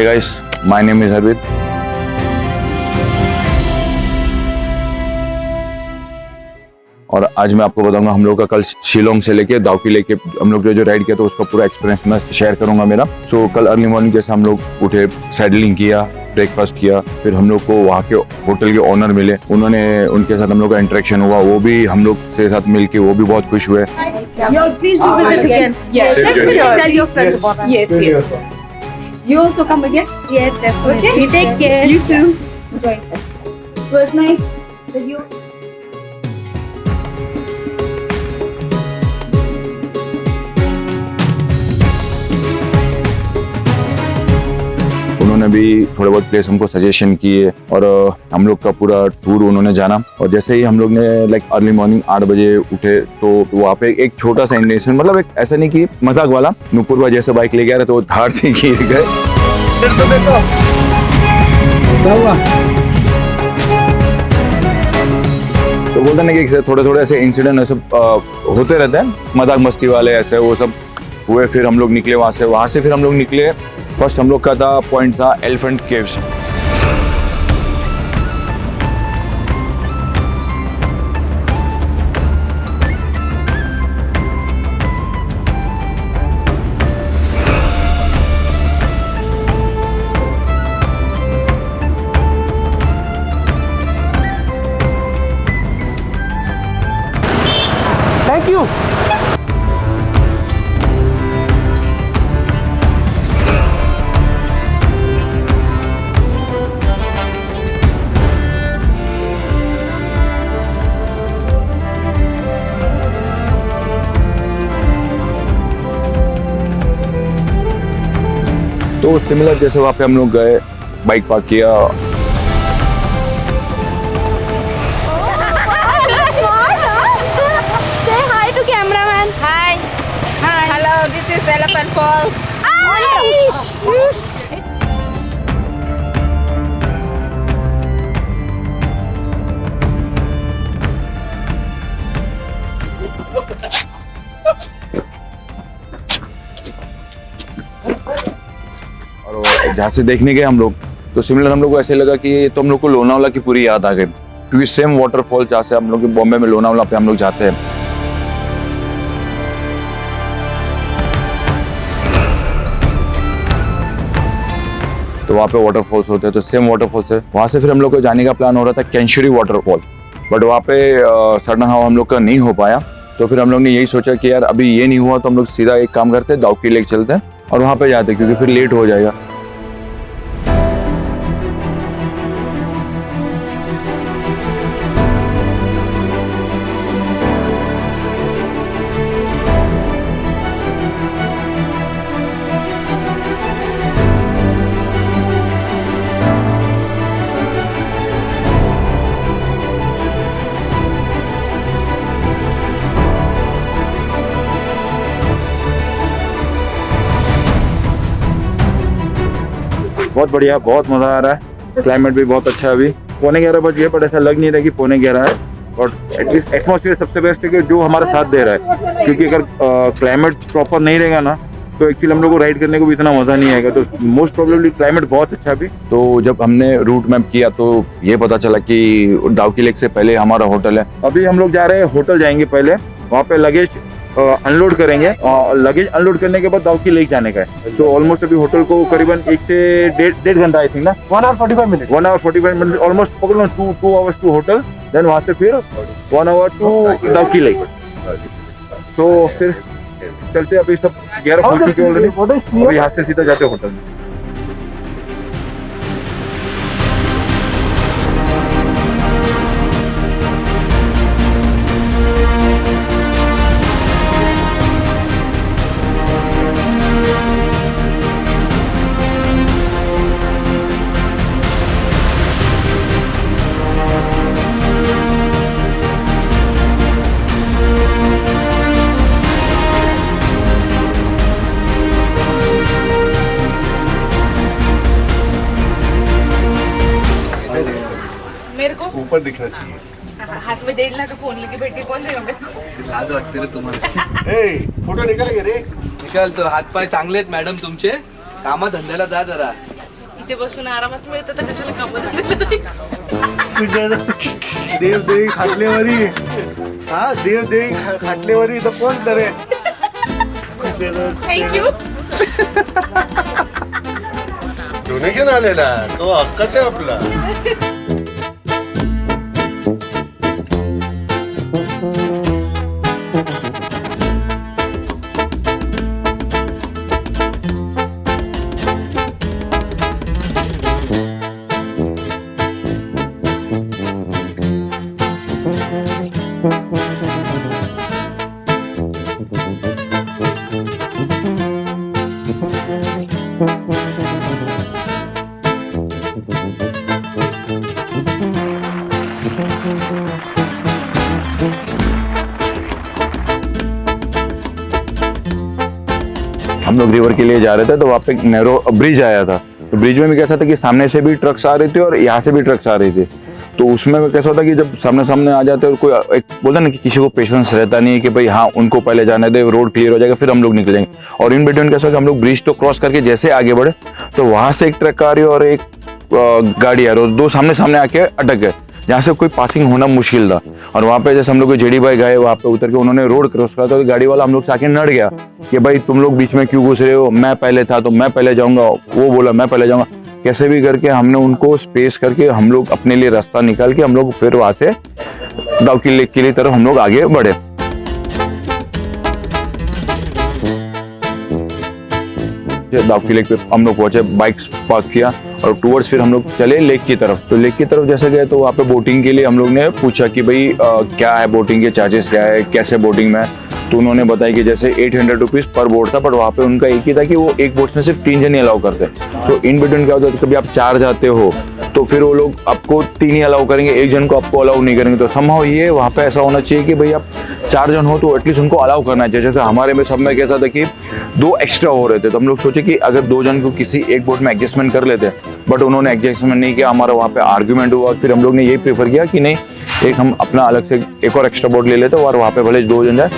Hey guys, my name is Harvit. और आज मैं आपको बताऊंगा हम लोग का कल शिलोंग से लेके दाउकी लेके हम लोग जो राइड किया तो उसका पूरा एक्सपीरियंस मैं शेयर करूंगा मेरा। सो कल अर्ली मॉर्निंग जैसे हम लोग उठे, सैडलिंग किया, ब्रेकफास्ट किया, फिर हम लोग को वहाँ के होटल के ओनर मिले, उन्होंने उनके साथ हम लोग का इंटरेक्शन हुआ, वो भी हम लोग के साथ मिलके वो भी बहुत खुश हुए। Please do visit again. Yes, definitely. Tell your friends about us. Yes, yes. You also come again? Yes, definitely. Okay. Take care. You too. Enjoy. It was nice with you. उन्होंने भी थोड़े बहुत प्लेस हमको suggestion किए और हम लोग का पूरा टूर उन्होंने जाना। और जैसे ही हम लोग ने लाइक अर्ली मॉर्निंग 8 बजे उठे तो वहाँ पे एक छोटा सा इंडिकेशन, मतलब एक ऐसा नहीं कि मजाक वाला, नुपुर भाई जैसे बाइक ले गया रहे तो वो धार से गिर गए। तो बोलते ना कि थोड़े थोड़े ऐसे इंसिडेंट ऐसे होते रहते हैं, मजाक मस्ती वाले ऐसे वो सब हुए। फिर हम लोग निकले वहाँ से फिर हम लोग निकले। फर्स्ट हम लोग का था पॉइंट था एलिफेंट केव्स। Thank you. तो सिमिलर जैसे वहाँ पे हम लोग गए, बाइक पार्क किया। Say hi to cameraman. Hi. Hi. Hello, this is Elephant Falls. और जहाँ से देखने गए हम लोग तो सिमिलर हम लोग को ऐसे लगा कि तो हम लोग को लोनावला की पूरी याद आ गई, क्योंकि सेम वाटरफॉल जहाँ से हम लोग बॉम्बे में लोनावला पे हम लोग जाते हैं। तो वहाँ पे वाटरफॉल्स होते हैं, तो सेम वाटरफॉल्स है। वहाँ से फिर हम लोग को जाने का प्लान हो रहा था कैंशुरी वाटरफॉल, बट वहाँ पे सडन हाउ हम लोग का नहीं हो पाया। तो फिर हम लोग ने यही सोचा कि यार अभी ये नहीं हुआ तो हम लोग सीधा एक काम करते हैं, दाउकी लेक चलते हैं और वहाँ पे जाते हैं, क्योंकि फिर लेट हो जाएगा। बहुत बढ़िया, बहुत मजा आ रहा है। क्लाइमेट भी बहुत अच्छा है। अभी 11:15 बज गए, पर ऐसा लग नहीं रहा कि 11:15 है। और एटलीस्ट एटमॉस्फेयर सबसे बेस्ट है कि जो हमारा साथ दे रहा है, क्योंकि अगर क्लाइमेट प्रॉपर नहीं रहेगा ना तो एक्चुअली हम लोग को राइड करने को भी इतना मजा नहीं आएगा। तो मोस्ट प्रोबेबली क्लाइमेट बहुत अच्छा भी। तो जब हमने रूट मैप किया तो ये पता चला कि दाउकी लेक से पहले हमारा होटल है। अभी हम लोग जा रहे हैं, होटल जाएंगे पहले, वहाँ पे लगेज अनलोड करेंगे और लगेज अनलोड करने के बाद दाउकी लेक जाने का है। तो ऑलमोस्ट अभी होटल को करीबन 1 से डेढ़ घंटा आई थिंक ना, 1 hour 45 minutes. 1 hour 45 minutes almost पकड़ लो, 2 hours टू होटल, देन वहाँ से फिर 1 hour टू दाउकी लेक। तो फिर चलते, अभी सब 11 हो चुके ऑलरेडी, अभी यहाँ से सीधा जाते होटल में। मेरे को ऊपर दिखना चाहिए। हाथ में 1.5 लाख फोन लेके बैठी, कौन देगा मेरे को? लाज वाटते रे तुम्हाला. ए, फोटो निकालेंगे रे। निकाल तो, हात पाय चांगले आहेत मॅडम तुमचे, कामा धंद्याला जा जरा. इथे बसून आरामात मिळतं तर कशाला कामं तुझ्या देव देवी खाटलेवरी हा देव देवी खाटलेवरी तर कोण करे थँक्यू. डोनेशन आलेला तो हक्काच आहे आपला. हम लोग रिवर के लिए जा रहे थे तो वहाँ पे एक नैरो ब्रिज आया था. तो ब्रिज में भी कैसा था कि सामने से भी ट्रक्स आ रहे थे और यहाँ से भी ट्रक्स आ रहे थे. तो उसमें कैसा होता कि जब सामने सामने आ जाते और कोई एक बोलता ना कि किसी को पेशेंस रहता नहीं है कि भाई हाँ उनको पहले जाने दे, रोड क्लियर हो जाएगा फिर हम लोग निकलेंगे. और इन बिटवीन कैसा कि हम लोग ब्रिज तो क्रॉस करके जैसे आगे बढ़े तो वहाँ से एक ट्रक आ रही और एक गाड़ी आ रही और दो सामने सामने आके अटक गए जहाँ से कोई पासिंग होना मुश्किल था. और वहाँ पे जैसे हम लोग जेडी भाई गए वहाँ पे उतर के उन्होंने रोड क्रॉस करा तो गाड़ी वाला हम लोग से आके नड़ गया कि भाई तुम लोग बीच में क्यों घुस रहे हो, मैं पहले था तो मैं पहले जाऊंगा. वो बोला मैं पहले जाऊंगा. कैसे भी करके हमने उनको स्पेस करके हम लोग अपने लिए रास्ता निकाल के हम लोग फिर वहाँ से दाउकी लेक के लिए तरफ हम लोग आगे बढ़े. दाउकी लेक पे हम लोग पहुंचे, बाइक्स पार्क किया और टूवर्ड्स फिर हम लोग चले लेक की तरफ. तो लेक की तरफ जैसे गए तो वहाँ पे बोटिंग के लिए हम लोग ने पूछा कि भाई क्या है बोटिंग के चार्जेस क्या है, कैसे बोटिंग में. तो उन्होंने बताया कि जैसे 800 रुपीज़ पर बोट था. बट वहाँ पे उनका एक ही था कि वो एक बोट में सिर्फ 3 जन ही अलाउ करते हैं. तो इन बिटवीन क्या होता है कभी आप 4 जाते हो तो फिर वो लोग आपको 3 ही अलाउ करेंगे, एक जन को आपको अलाउ नहीं करेंगे. तो समहाउ ये वहाँ पे ऐसा होना चाहिए कि भाई आप 4 जन हो तो एटलीस्ट उनको अलाउ करना चाहिए. जैसे हमारे में सब में कैसा था कि 2 एक्स्ट्रा हो रहे थे तो हम लोग सोचे कि अगर 2 जन को किसी एक बोट में एडजस्टमेंट कर लेते. बट उन्होंने एडजस्टमेंट नहीं किया. हमारा वहाँ पे आर्ग्यूमेंट हुआ. फिर हम लोग ने यही प्रेफर किया कि नहीं एक हम अपना अलग से एक और एक्स्ट्रा बोट ले लेते और वहाँ पे भले 2 जन जाए.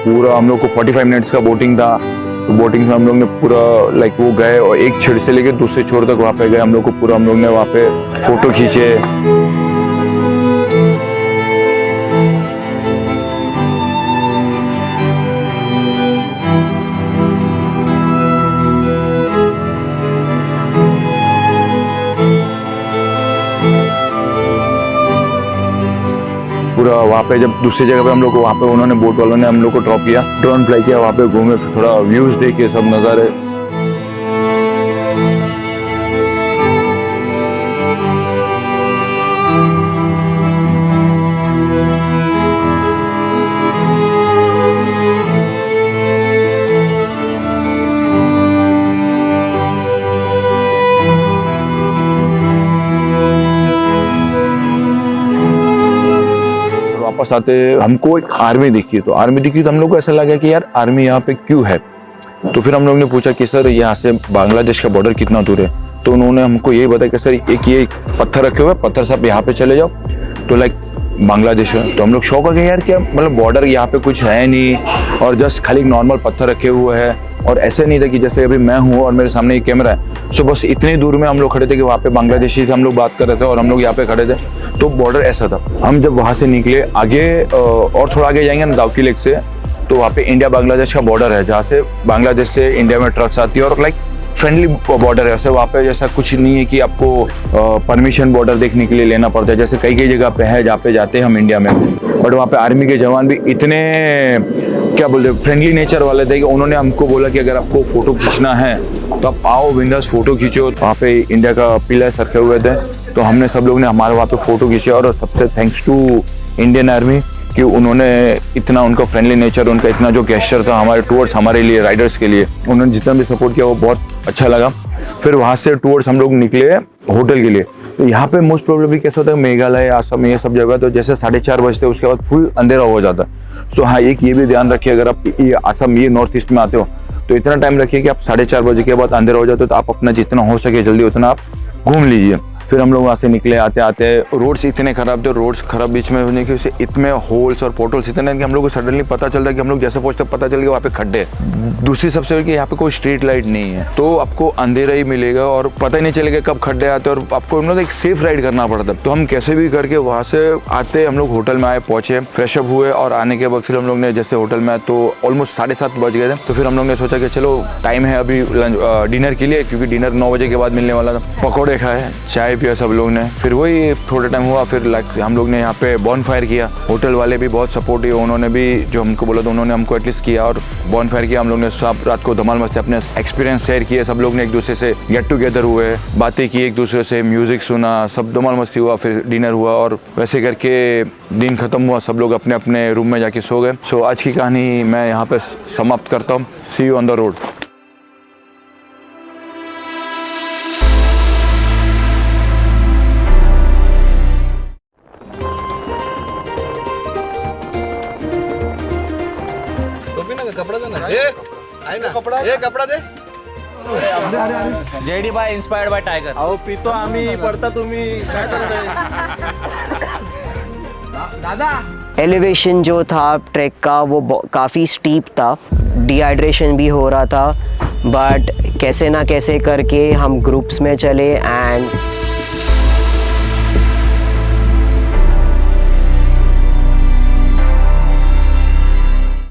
पूरा हम लोग को 45 मिनट्स का बोटिंग था. तो बोटिंग में हम लोग ने पूरा लाइक वो गए और एक छोर से लेके दूसरे छोर तक वहाँ पे गए. हम लोग को पूरा हम लोग ने वहाँ पे फोटो खींचे. पूरा वहाँ पे जब दूसरी जगह पे हम लोग को वहाँ पे उन्होंने बोट वालों ने हम लोग को ड्रॉप किया, ड्रोन फ्लाई किया, वहाँ पे घूमे, थोड़ा व्यूज देखे, सब नज़ारे. वापस आते हमको एक आर्मी दिखी. तो आर्मी दिखी तो हम लोग को ऐसा लगा कि यार आर्मी यहाँ पे क्यों है. तो फिर हम लोग ने पूछा कि सर यहाँ से बांग्लादेश का बॉर्डर कितना दूर है. तो उन्होंने हमको ये बताया कि सर एक ये पत्थर रखे हुए, पत्थर से आप यहाँ पे चले जाओ तो लाइक बांग्लादेश है. तो हम लोग शौक हो गए यार क्या मतलब बॉर्डर यहाँ पे कुछ है नहीं और जस्ट खाली नॉर्मल पत्थर रखे हुए हैं. और ऐसे नहीं था कि जैसे अभी मैं हूँ और मेरे सामने एक कैमरा है. सो बस इतनी दूर में हम लोग खड़े थे कि वहाँ पे बांग्लादेशी से हम लोग बात कर रहे थे और हम लोग यहाँ पे खड़े थे. तो बॉर्डर ऐसा था. हम जब वहाँ से निकले आगे और थोड़ा आगे जाएंगे ना दाउकी लेक से तो वहाँ पे इंडिया बांग्लादेश का बॉर्डर है जहाँ से बांग्लादेश से इंडिया में ट्रक्स आती है और लाइक फ्रेंडली बॉर्डर है. वैसे वहाँ पे जैसा कुछ नहीं है कि आपको परमिशन बॉर्डर देखने के लिए लेना पड़ता है जैसे कई जगह पे है जहाँ पे जाते हैं हम इंडिया में. बट वहाँ पे आर्मी के जवान भी इतने क्या बोलते हैं फ्रेंडली नेचर वाले थे कि उन्होंने हमको बोला कि अगर आपको फोटो खींचना है तो आप आओ बिंदास फोटो खींचो. वहाँ पे इंडिया का पिलर्स रखे हुए थे तो हमने सब लोग ने हमारे वहाँ पे फोटो खींचे. और सबसे थैंक्स टू इंडियन आर्मी कि उन्होंने इतना उनका फ्रेंडली नेचर, उनका इतना जो गेस्चर था हमारे टूवर्ड्स हमारे लिए राइडर्स के लिए, उन्होंने जितना भी सपोर्ट किया वो बहुत अच्छा लगा. फिर वहाँ से टूवर्ड्स हम लोग निकले होटल के लिए. तो यहाँ पे मोस्ट प्रोबेबली कैसा होता है, मेघालय, असम, ये सब जगह तो जैसे 4:30 बजते उसके बाद फुल अंधेरा हो जाता है। सो हाँ, एक ये भी ध्यान रखिए, अगर आप ये असम, ये नॉर्थ ईस्ट में आते हो तो इतना टाइम रखिए कि आप 4:30 बजे के बाद अंधेरा हो जाते हो, तो आप अपना जितना हो सके जल्दी उतना आप घूम लीजिए। फिर हम लोग वहाँ से निकले, आते आते रोड्स इतने खराब थे, रोड्स खराब बीच में होने की वजह से इतने होल्स और पोर्टल्स इतने कि हम लोग को सडनली पता चलता कि हम लोग जैसे पहुँचते पता चल गया वहाँ पे खड्डे। दूसरी सबसे बड़ी कि यहाँ पे कोई स्ट्रीट लाइट नहीं है, तो आपको अंधेरा ही मिलेगा और पता ही नहीं चलेगा कब खड्डे आते हैं, और आपको मतलब एक सेफ राइड करना पड़ता है। तो हम कैसे भी करके वहाँ से आते हम लोग होटल में आए, पहुँचे, फ्रेशअप हुए, और आने के बाद फिर हम लोग ने जैसे होटल में आए तो ऑलमोस्ट 7:30 बज गए थे। तो फिर हम लोग ने सोचा कि चलो टाइम है अभी डिनर के लिए, क्योंकि डिनर 9 बजे के बाद मिलने वाला था। पकौड़े खाए, चाय पिया सब लोग ने, फिर वही थोड़ा टाइम हुआ, फिर हम लोग ने यहाँ पे बॉनफायर किया। होटल वाले भी बहुत सपोर्टिव, उन्होंने भी जो हमको बोला था उन्होंने हमको एटलीस्ट किया, और बॉनफायर किया। हम लोग ने सब रात को धमाल मस्ती अपने एक्सपीरियंस शेयर किए, सब लोग ने एक दूसरे से गेट टुगेदर हुए, बातें की एक दूसरे से, म्यूजिक सुना, सब धमाल मस्ती हुआ, फिर डिनर हुआ, और वैसे करके दिन खत्म हुआ। सब लोग अपने अपने रूम में जाके सो गए। सो आज की कहानी मैं यहाँ पे समाप्त करता हूँ। See you on the road. कपड़ा दे ना, आई ना कपड़ा, ये कपड़ा दे। JD by inspired by Tiger. अहो पितो आम्ही, पडता तुम्ही, काय करताय दादा? एलिवेशन जो था ट्रैक का वो काफ़ी स्टीप था, डिहाइड्रेशन भी हो रहा था, बट कैसे ना कैसे करके हम ग्रुप्स में चले एंड